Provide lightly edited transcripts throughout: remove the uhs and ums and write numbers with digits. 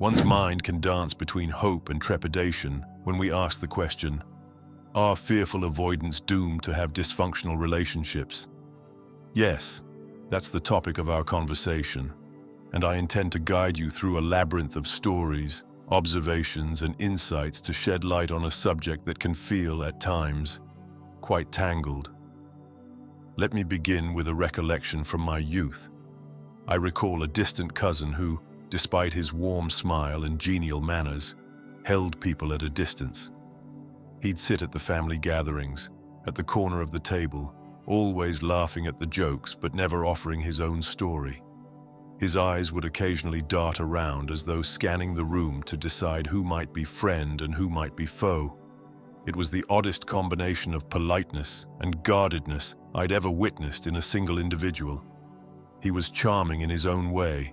One's mind can dance between hope and trepidation when we ask the question, are fearful avoidants doomed to have dysfunctional relationships? Yes, that's the topic of our conversation, and I intend to guide you through a labyrinth of stories, observations, and insights to shed light on a subject that can feel, at times, quite tangled. Let me begin with a recollection from my youth. I recall a distant cousin who, despite his warm smile and genial manners, held people at a distance. He'd sit at the family gatherings, at the corner of the table, always laughing at the jokes but never offering his own story. His eyes would occasionally dart around as though scanning the room to decide who might be friend and who might be foe. It was the oddest combination of politeness and guardedness I'd ever witnessed in a single individual. He was charming in his own way,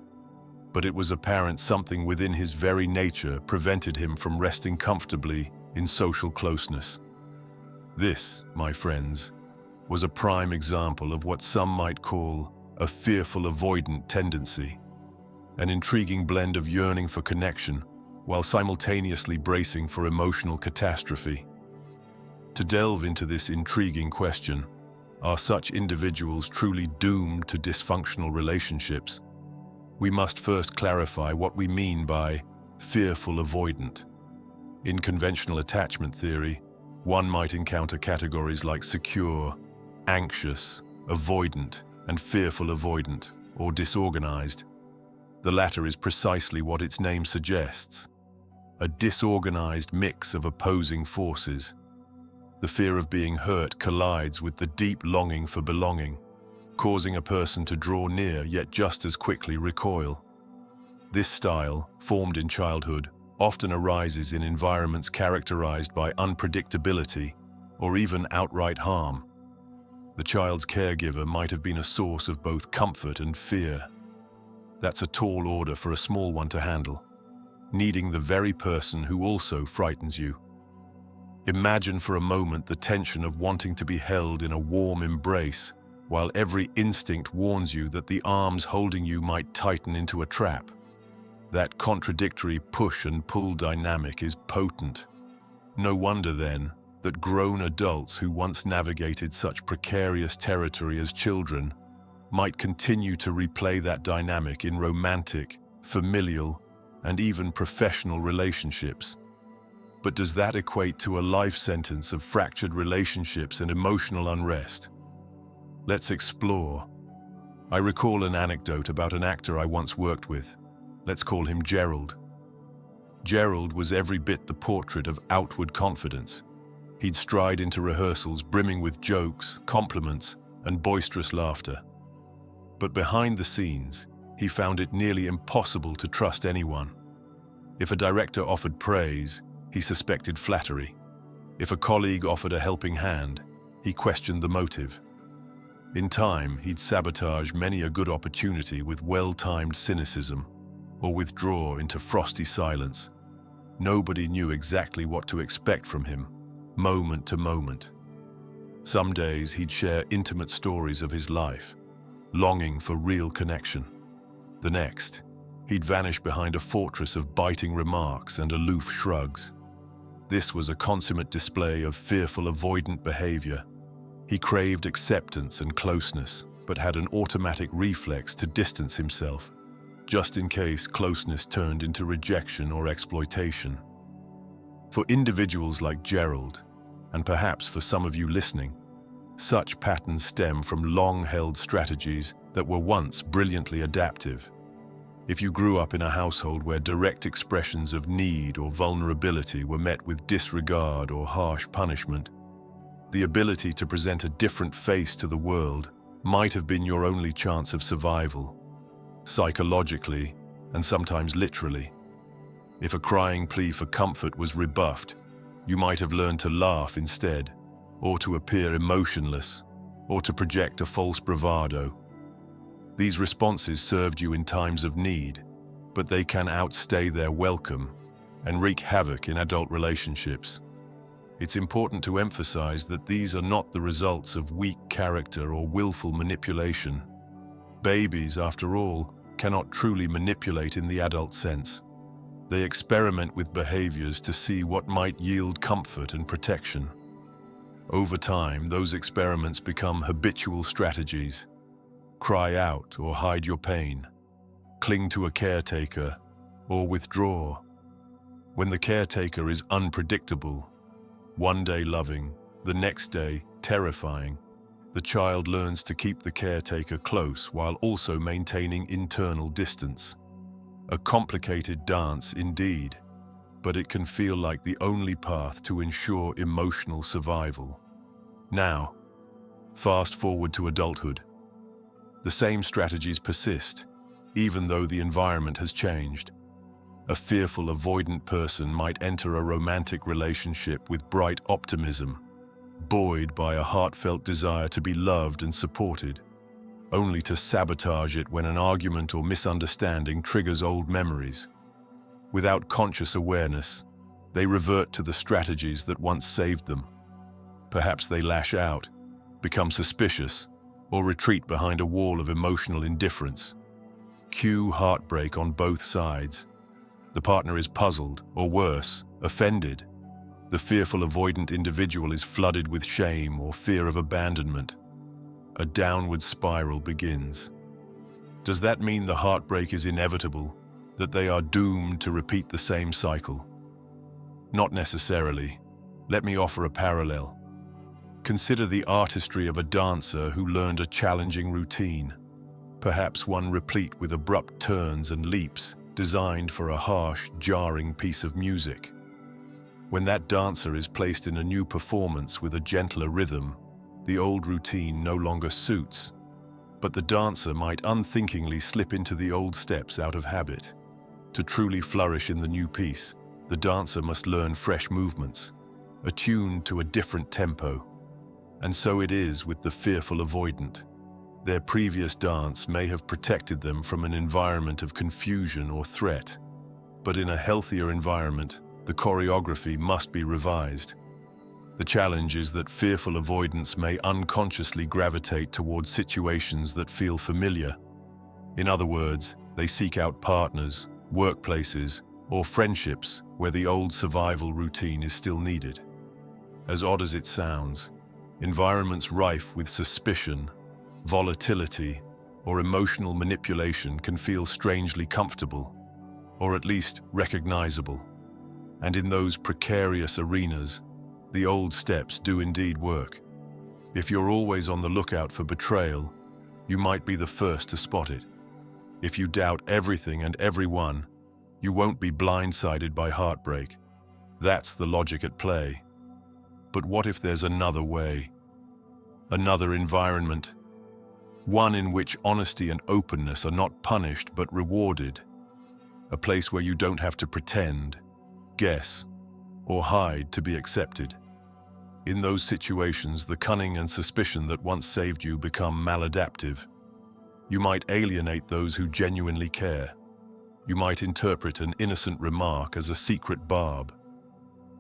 but it was apparent something within his very nature prevented him from resting comfortably in social closeness. This, my friends, was a prime example of what some might call a fearful-avoidant tendency, an intriguing blend of yearning for connection while simultaneously bracing for emotional catastrophe. To delve into this intriguing question, are such individuals truly doomed to dysfunctional relationships? We must first clarify what we mean by fearful-avoidant. In conventional attachment theory, one might encounter categories like secure, anxious, avoidant, and fearful-avoidant, or disorganized. The latter is precisely what its name suggests, a disorganized mix of opposing forces. The fear of being hurt collides with the deep longing for belonging, causing a person to draw near yet just as quickly recoil. This style, formed in childhood, often arises in environments characterized by unpredictability or even outright harm. The child's caregiver might have been a source of both comfort and fear. That's a tall order for a small one to handle, needing the very person who also frightens you. Imagine for a moment the tension of wanting to be held in a warm embrace, while every instinct warns you that the arms holding you might tighten into a trap. That contradictory push and pull dynamic is potent. No wonder, then, that grown adults who once navigated such precarious territory as children might continue to replay that dynamic in romantic, familial, and even professional relationships. But does that equate to a life sentence of fractured relationships and emotional unrest? Let's explore. I recall an anecdote about an actor I once worked with. Let's call him Gerald. Gerald was every bit the portrait of outward confidence. He'd stride into rehearsals brimming with jokes, compliments, and boisterous laughter. But behind the scenes, he found it nearly impossible to trust anyone. If a director offered praise, he suspected flattery. If a colleague offered a helping hand, he questioned the motive. In time, he'd sabotage many a good opportunity with well-timed cynicism, or withdraw into frosty silence. Nobody knew exactly what to expect from him, moment to moment. Some days he'd share intimate stories of his life, longing for real connection. The next, he'd vanish behind a fortress of biting remarks and aloof shrugs. This was a consummate display of fearful-avoidant behavior. He craved acceptance and closeness, but had an automatic reflex to distance himself, just in case closeness turned into rejection or exploitation. For individuals like Gerald, and perhaps for some of you listening, such patterns stem from long-held strategies that were once brilliantly adaptive. If you grew up in a household where direct expressions of need or vulnerability were met with disregard or harsh punishment, the ability to present a different face to the world might have been your only chance of survival, psychologically and sometimes literally. If a crying plea for comfort was rebuffed, you might have learned to laugh instead, or to appear emotionless, or to project a false bravado. These responses served you in times of need, but they can outstay their welcome and wreak havoc in adult relationships. It's important to emphasize that these are not the results of weak character or willful manipulation. Babies, after all, cannot truly manipulate in the adult sense. They experiment with behaviors to see what might yield comfort and protection. Over time, those experiments become habitual strategies. Cry out or hide your pain. Cling to a caretaker or withdraw. When the caretaker is unpredictable, one day loving, the next day terrifying, the child learns to keep the caretaker close while also maintaining internal distance. A complicated dance indeed, but it can feel like the only path to ensure emotional survival. Now, fast forward to adulthood. The same strategies persist, even though the environment has changed. A fearful-avoidant person might enter a romantic relationship with bright optimism, buoyed by a heartfelt desire to be loved and supported, only to sabotage it when an argument or misunderstanding triggers old memories. Without conscious awareness, they revert to the strategies that once saved them. Perhaps they lash out, become suspicious, or retreat behind a wall of emotional indifference. Cue heartbreak on both sides. The partner is puzzled, or worse, offended. The fearful-avoidant individual is flooded with shame or fear of abandonment. A downward spiral begins. Does that mean the heartbreak is inevitable, that they are doomed to repeat the same cycle? Not necessarily. Let me offer a parallel. Consider the artistry of a dancer who learned a challenging routine, perhaps one replete with abrupt turns and leaps, designed for a harsh, jarring piece of music. When that dancer is placed in a new performance with a gentler rhythm, the old routine no longer suits, but the dancer might unthinkingly slip into the old steps out of habit. To truly flourish in the new piece, the dancer must learn fresh movements, attuned to a different tempo. And so it is with the fearful-avoidant. Their previous dance may have protected them from an environment of confusion or threat, but in a healthier environment, the choreography must be revised. The challenge is that fearful avoidants may unconsciously gravitate towards situations that feel familiar. In other words, they seek out partners, workplaces, or friendships where the old survival routine is still needed. As odd as it sounds, environments rife with suspicion, volatility, or emotional manipulation can feel strangely comfortable, or at least recognizable. And in those precarious arenas, the old steps do indeed work. If you're always on the lookout for betrayal, you might be the first to spot it. If you doubt everything and everyone, you won't be blindsided by heartbreak. That's the logic at play. But what if there's another way? Another environment? One in which honesty and openness are not punished but rewarded. A place where you don't have to pretend, guess, or hide to be accepted. In those situations, the cunning and suspicion that once saved you become maladaptive. You might alienate those who genuinely care. You might interpret an innocent remark as a secret barb.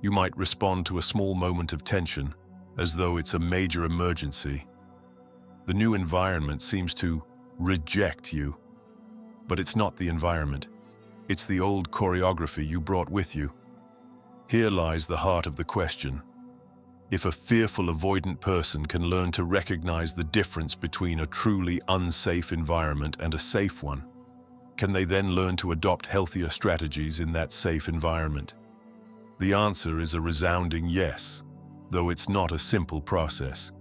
You might respond to a small moment of tension as though it's a major emergency. The new environment seems to reject you. But it's not the environment. It's the old choreography you brought with you. Here lies the heart of the question. If a fearful-avoidant person can learn to recognize the difference between a truly unsafe environment and a safe one, can they then learn to adopt healthier strategies in that safe environment? The answer is a resounding yes, though it's not a simple process.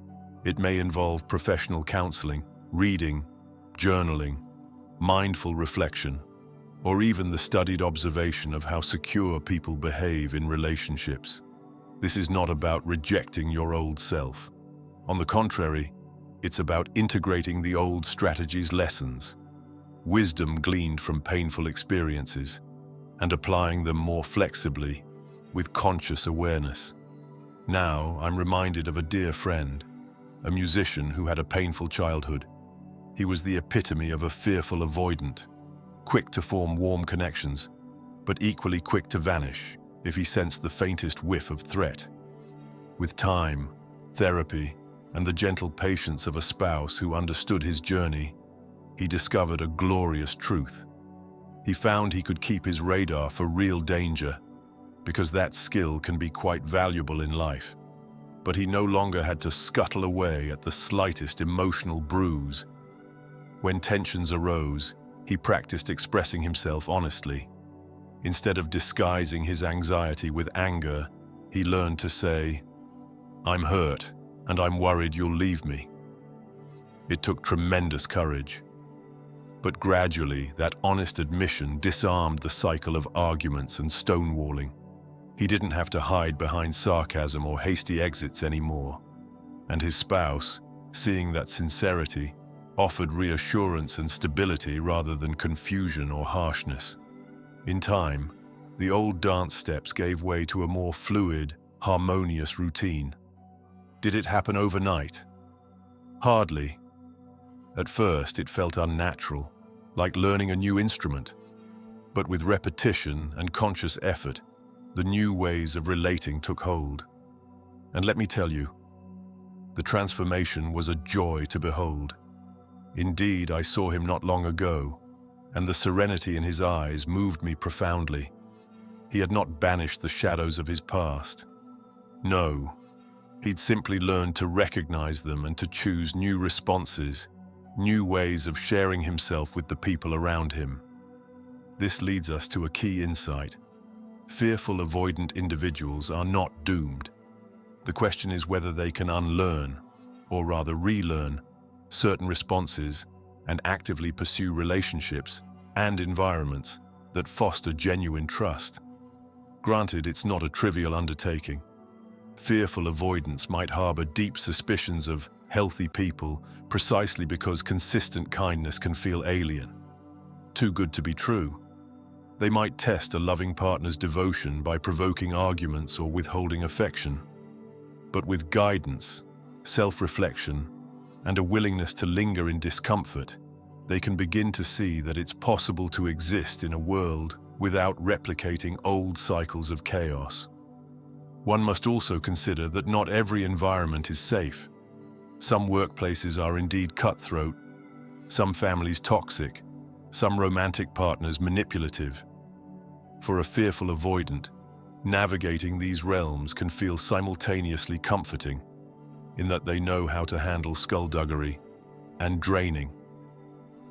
It may involve professional counseling, reading, journaling, mindful reflection, or even the studied observation of how secure people behave in relationships. This is not about rejecting your old self. On the contrary, it's about integrating the old strategy's lessons, wisdom gleaned from painful experiences, and applying them more flexibly, with conscious awareness. Now, I'm reminded of a dear friend, a musician who had a painful childhood. He was the epitome of a fearful avoidant, quick to form warm connections, but equally quick to vanish if he sensed the faintest whiff of threat. With time, therapy, and the gentle patience of a spouse who understood his journey, he discovered a glorious truth. He found he could keep his radar for real danger, because that skill can be quite valuable in life. But he no longer had to scuttle away at the slightest emotional bruise. When tensions arose, he practiced expressing himself honestly. Instead of disguising his anxiety with anger, he learned to say, "I'm hurt, and I'm worried you'll leave me." It took tremendous courage. But gradually, that honest admission disarmed the cycle of arguments and stonewalling. He didn't have to hide behind sarcasm or hasty exits anymore. And his spouse, seeing that sincerity, offered reassurance and stability rather than confusion or harshness. In time, the old dance steps gave way to a more fluid, harmonious routine. Did it happen overnight? Hardly. At first, it felt unnatural, like learning a new instrument. But with repetition and conscious effort, the new ways of relating took hold. And let me tell you, the transformation was a joy to behold. Indeed, I saw him not long ago, and the serenity in his eyes moved me profoundly. He had not banished the shadows of his past. No, he'd simply learned to recognize them and to choose new responses, new ways of sharing himself with the people around him. This leads us to a key insight. Fearful-avoidant individuals are not doomed. The question is whether they can unlearn, or rather relearn, certain responses and actively pursue relationships and environments that foster genuine trust. Granted, it's not a trivial undertaking. Fearful avoidants might harbor deep suspicions of healthy people precisely because consistent kindness can feel alien. Too good to be true. They might test a loving partner's devotion by provoking arguments or withholding affection. But with guidance, self-reflection, and a willingness to linger in discomfort, they can begin to see that it's possible to exist in a world without replicating old cycles of chaos. One must also consider that not every environment is safe. Some workplaces are indeed cutthroat, some families toxic, some romantic partners manipulative. For a fearful avoidant, navigating these realms can feel simultaneously comforting, in that they know how to handle skullduggery, and draining.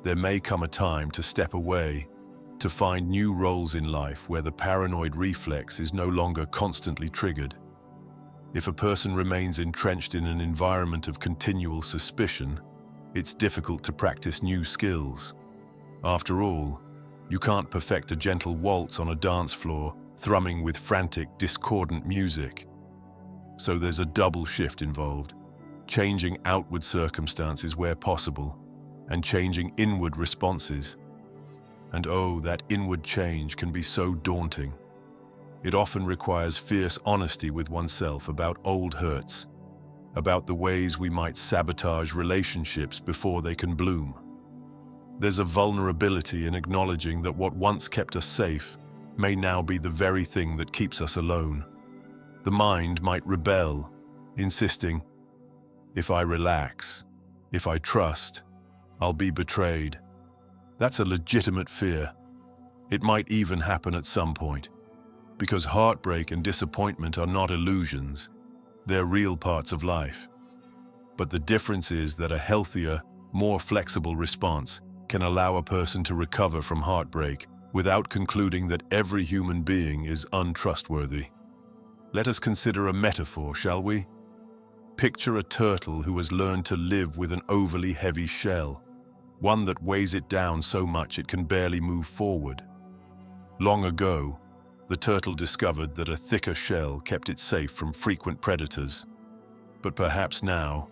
There may come a time to step away, to find new roles in life where the paranoid reflex is no longer constantly triggered. If a person remains entrenched in an environment of continual suspicion, it's difficult to practice new skills. After all, you can't perfect a gentle waltz on a dance floor, thrumming with frantic, discordant music. So there's a double shift involved, changing outward circumstances where possible, and changing inward responses. And oh, that inward change can be so daunting. It often requires fierce honesty with oneself about old hurts, about the ways we might sabotage relationships before they can bloom. There's a vulnerability in acknowledging that what once kept us safe may now be the very thing that keeps us alone. The mind might rebel, insisting, "If I relax, if I trust, I'll be betrayed." That's a legitimate fear. It might even happen at some point, because heartbreak and disappointment are not illusions. They're real parts of life. But the difference is that a healthier, more flexible response can allow a person to recover from heartbreak without concluding that every human being is untrustworthy. Let us consider a metaphor, shall we? Picture a turtle who has learned to live with an overly heavy shell, one that weighs it down so much it can barely move forward. Long ago, the turtle discovered that a thicker shell kept it safe from frequent predators. But perhaps now,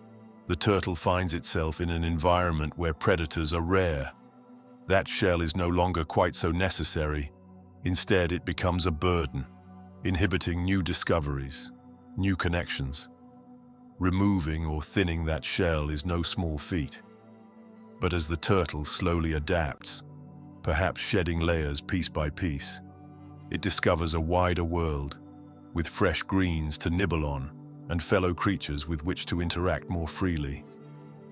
the turtle finds itself in an environment where predators are rare. That shell is no longer quite so necessary. Instead, it becomes a burden, inhibiting new discoveries, new connections. Removing or thinning that shell is no small feat. But as the turtle slowly adapts, perhaps shedding layers piece by piece, it discovers a wider world, with fresh greens to nibble on and fellow creatures with which to interact more freely.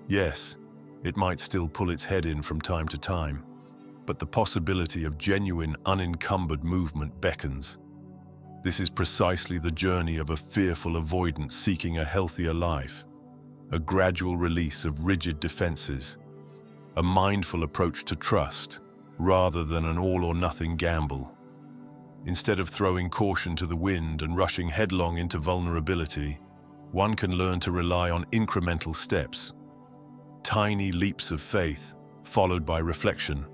Yes, it might still pull its head in from time to time, but the possibility of genuine, unencumbered movement beckons. This is precisely the journey of a fearful avoidant seeking a healthier life, a gradual release of rigid defenses, a mindful approach to trust, rather than an all-or-nothing gamble. Instead of throwing caution to the wind and rushing headlong into vulnerability, one can learn to rely on incremental steps, tiny leaps of faith, followed by reflection.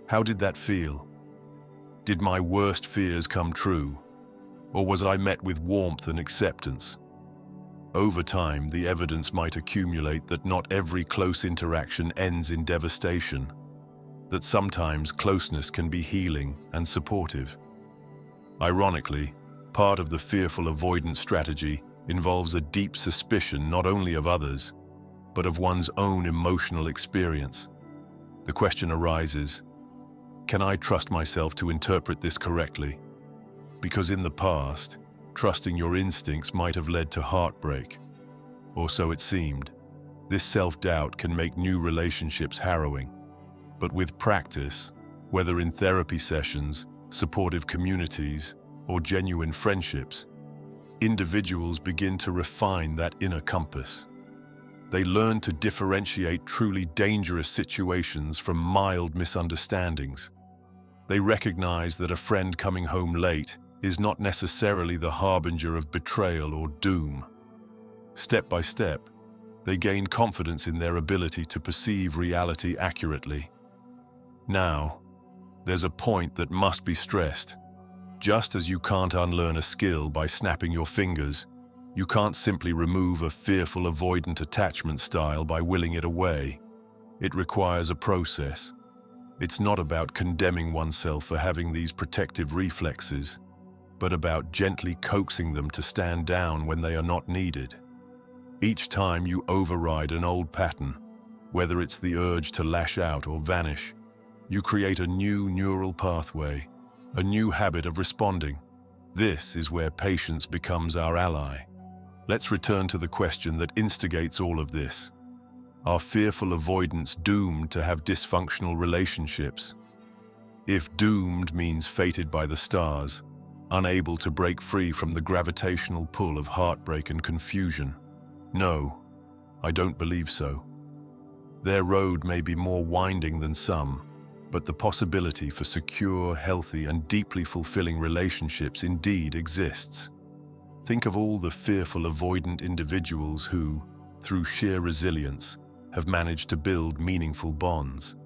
How did that feel? Did my worst fears come true? Or was I met with warmth and acceptance? Over time, the evidence might accumulate that not every close interaction ends in devastation, that sometimes closeness can be healing and supportive. Ironically, part of the fearful avoidance strategy involves a deep suspicion not only of others, but of one's own emotional experience. The question arises, can I trust myself to interpret this correctly? Because in the past, trusting your instincts might have led to heartbreak. Or so it seemed. This self-doubt can make new relationships harrowing. But with practice, whether in therapy sessions, supportive communities, or genuine friendships, individuals begin to refine that inner compass. They learn to differentiate truly dangerous situations from mild misunderstandings. They recognize that a friend coming home late is not necessarily the harbinger of betrayal or doom. Step by step, they gain confidence in their ability to perceive reality accurately. Now, there's a point that must be stressed. Just as you can't unlearn a skill by snapping your fingers, you can't simply remove a fearful avoidant attachment style by willing it away. It requires a process. It's not about condemning oneself for having these protective reflexes, but about gently coaxing them to stand down when they are not needed. Each time you override an old pattern, whether it's the urge to lash out or vanish, you create a new neural pathway, a new habit of responding. This is where patience becomes our ally. Let's return to the question that instigates all of this. Are fearful avoidants doomed to have dysfunctional relationships? If doomed means fated by the stars, unable to break free from the gravitational pull of heartbreak and confusion, no, I don't believe so. Their road may be more winding than some, but the possibility for secure, healthy, and deeply fulfilling relationships indeed exists. Think of all the fearful avoidant individuals who, through sheer resilience, have managed to build meaningful bonds.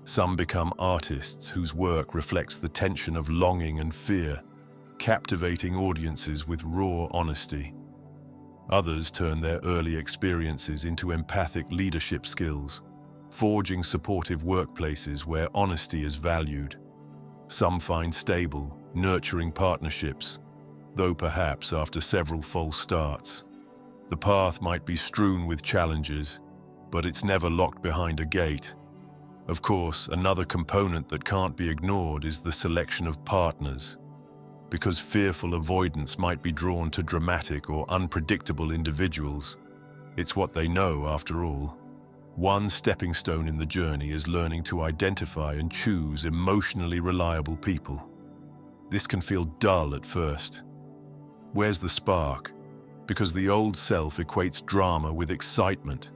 Some become artists whose work reflects the tension of longing and fear, captivating audiences with raw honesty. Others turn their early experiences into empathic leadership skills, forging supportive workplaces where honesty is valued. Some find stable, nurturing partnerships, though perhaps after several false starts. The path might be strewn with challenges, but it's never locked behind a gate. Of course, another component that can't be ignored is the selection of partners. Because fearful avoidants might be drawn to dramatic or unpredictable individuals, it's what they know after all. One stepping stone in the journey is learning to identify and choose emotionally reliable people. This can feel dull at first. Where's the spark? Because the old self equates drama with excitement.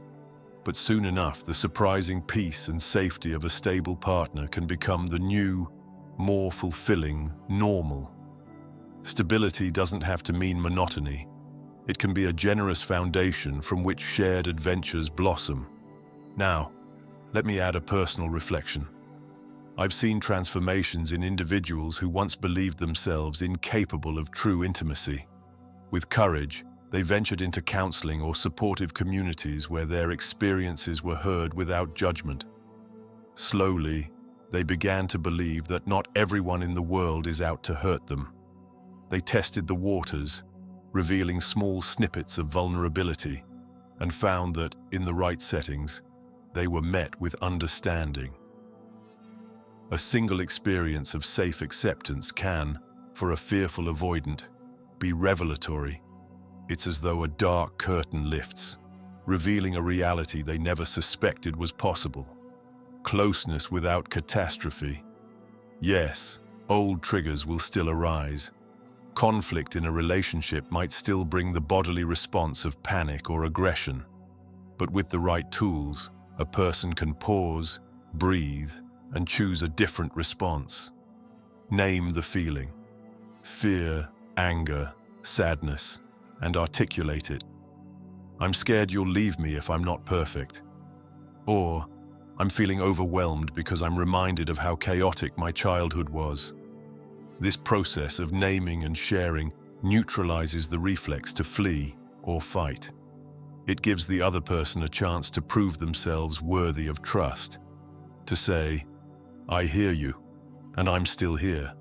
But soon enough, the surprising peace and safety of a stable partner can become the new, more fulfilling normal. Stability doesn't have to mean monotony. It can be a generous foundation from which shared adventures blossom. Now, let me add a personal reflection. I've seen transformations in individuals who once believed themselves incapable of true intimacy. With courage, they ventured into counseling or supportive communities where their experiences were heard without judgment. Slowly, they began to believe that not everyone in the world is out to hurt them. They tested the waters, revealing small snippets of vulnerability, and found that, in the right settings, they were met with understanding. A single experience of safe acceptance can, for a fearful avoidant, be revelatory. It's as though a dark curtain lifts, revealing a reality they never suspected was possible. closeness without catastrophe. Yes, old triggers will still arise. Conflict in a relationship might still bring the bodily response of panic or aggression. But with the right tools, a person can pause, breathe, and choose a different response. Name the feeling: fear, anger, sadness, and articulate it. I'm scared you'll leave me if I'm not perfect. Or, I'm feeling overwhelmed because I'm reminded of how chaotic my childhood was. This process of naming and sharing neutralizes the reflex to flee or fight. It gives the other person a chance to prove themselves worthy of trust, to say, "I hear you, and I'm still here."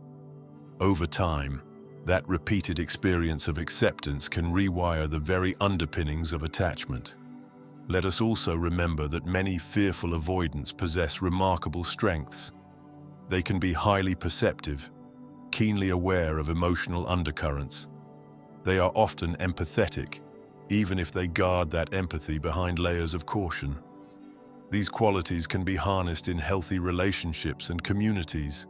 Over time, that repeated experience of acceptance can rewire the very underpinnings of attachment. Let us also remember that many fearful avoidants possess remarkable strengths. They can be highly perceptive, keenly aware of emotional undercurrents. They are often empathetic, even if they guard that empathy behind layers of caution. These qualities can be harnessed in healthy relationships and communities.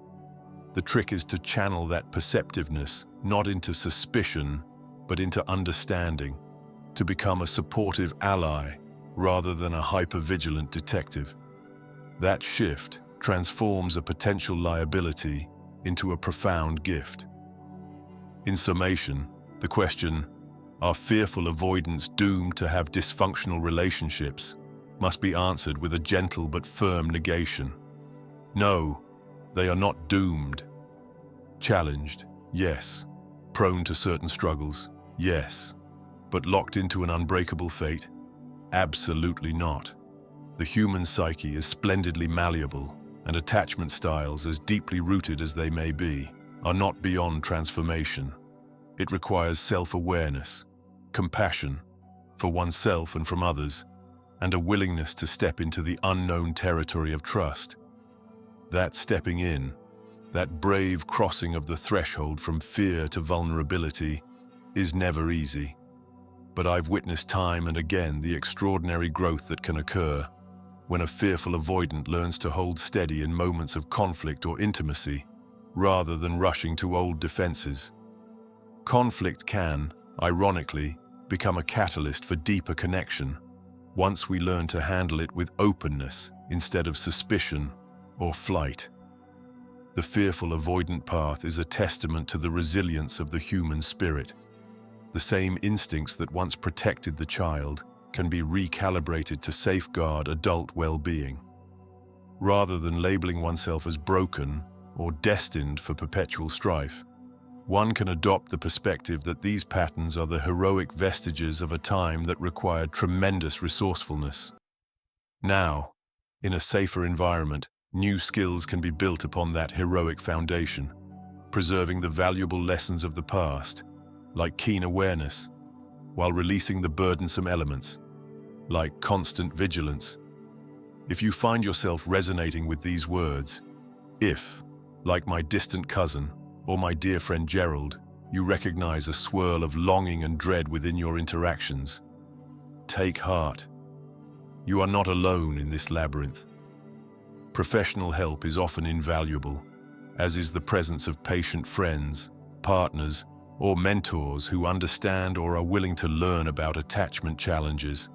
The trick is to channel that perceptiveness not into suspicion, but into understanding, to become a supportive ally rather than a hypervigilant detective. That shift transforms a potential liability into a profound gift. In summation, the question, are fearful avoidants doomed to have dysfunctional relationships, must be answered with a gentle but firm negation. No, they are not doomed. Challenged, yes. Prone to certain struggles, yes. But locked into an unbreakable fate? Absolutely not. The human psyche is splendidly malleable, and attachment styles, as deeply rooted as they may be, are not beyond transformation. It requires self-awareness, compassion for oneself and from others, and a willingness to step into the unknown territory of trust. That stepping in, that brave crossing of the threshold from fear to vulnerability, is never easy. But I've witnessed time and again the extraordinary growth that can occur when a fearful avoidant learns to hold steady in moments of conflict or intimacy, rather than rushing to old defenses. Conflict can, ironically, become a catalyst for deeper connection, once we learn to handle it with openness instead of suspicion or flight. The fearful avoidant path is a testament to the resilience of the human spirit. The same instincts that once protected the child can be recalibrated to safeguard adult well-being. Rather than labeling oneself as broken or destined for perpetual strife, one can adopt the perspective that these patterns are the heroic vestiges of a time that required tremendous resourcefulness. Now, in a safer environment, new skills can be built upon that heroic foundation, preserving the valuable lessons of the past, like keen awareness, while releasing the burdensome elements, like constant vigilance. If you find yourself resonating with these words, if, like my distant cousin or my dear friend Gerald, you recognize a swirl of longing and dread within your interactions, take heart. You are not alone in this labyrinth. Professional help is often invaluable, as is the presence of patient friends, partners, or mentors who understand or are willing to learn about attachment challenges.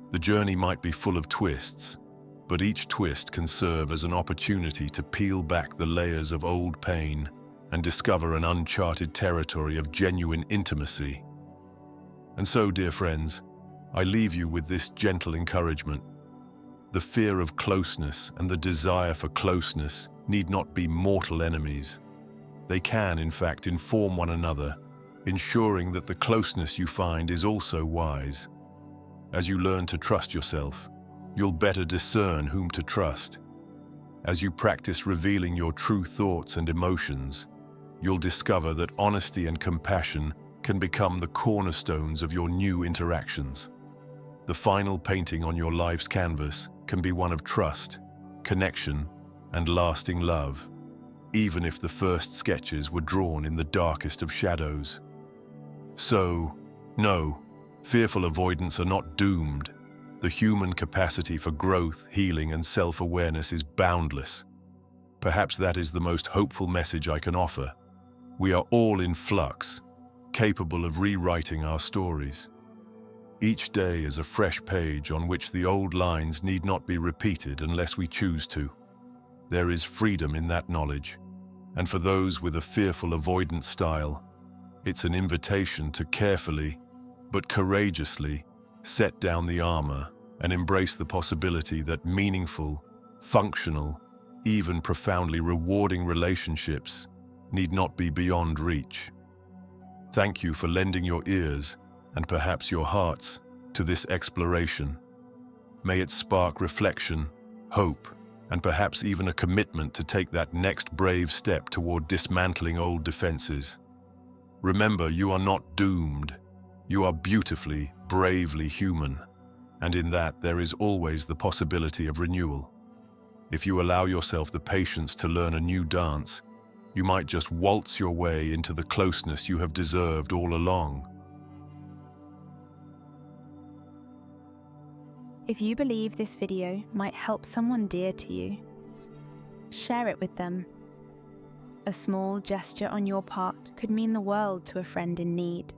The journey might be full of twists, but each twist can serve as an opportunity to peel back the layers of old pain and discover an uncharted territory of genuine intimacy. And so, dear friends, I leave you with this gentle encouragement. The fear of closeness and the desire for closeness need not be mortal enemies. They can, in fact, inform one another, ensuring that the closeness you find is also wise. As you learn to trust yourself, you'll better discern whom to trust. As you practice revealing your true thoughts and emotions, you'll discover that honesty and compassion can become the cornerstones of your new interactions. The final painting on your life's canvas can be one of trust, connection, and lasting love, even if the first sketches were drawn in the darkest of shadows. So, no, fearful avoidants are not doomed. The human capacity for growth, healing, and self-awareness is boundless. Perhaps that is the most hopeful message I can offer. We are all in flux, capable of rewriting our stories. Each day is a fresh page on which the old lines need not be repeated unless we choose to. There is freedom in that knowledge, and for those with a fearful-avoidant style, it's an invitation to carefully, but courageously, set down the armor and embrace the possibility that meaningful, functional, even profoundly rewarding relationships need not be beyond reach. Thank you for lending your ears and perhaps your hearts to this exploration. May it spark reflection, hope, and perhaps even a commitment to take that next brave step toward dismantling old defenses. Remember, you are not doomed. You are beautifully, bravely human, and in that there is always the possibility of renewal. If you allow yourself the patience to learn a new dance, you might just waltz your way into the closeness you have deserved all along. If you believe this video might help someone dear to you, share it with them. A small gesture on your part could mean the world to a friend in need.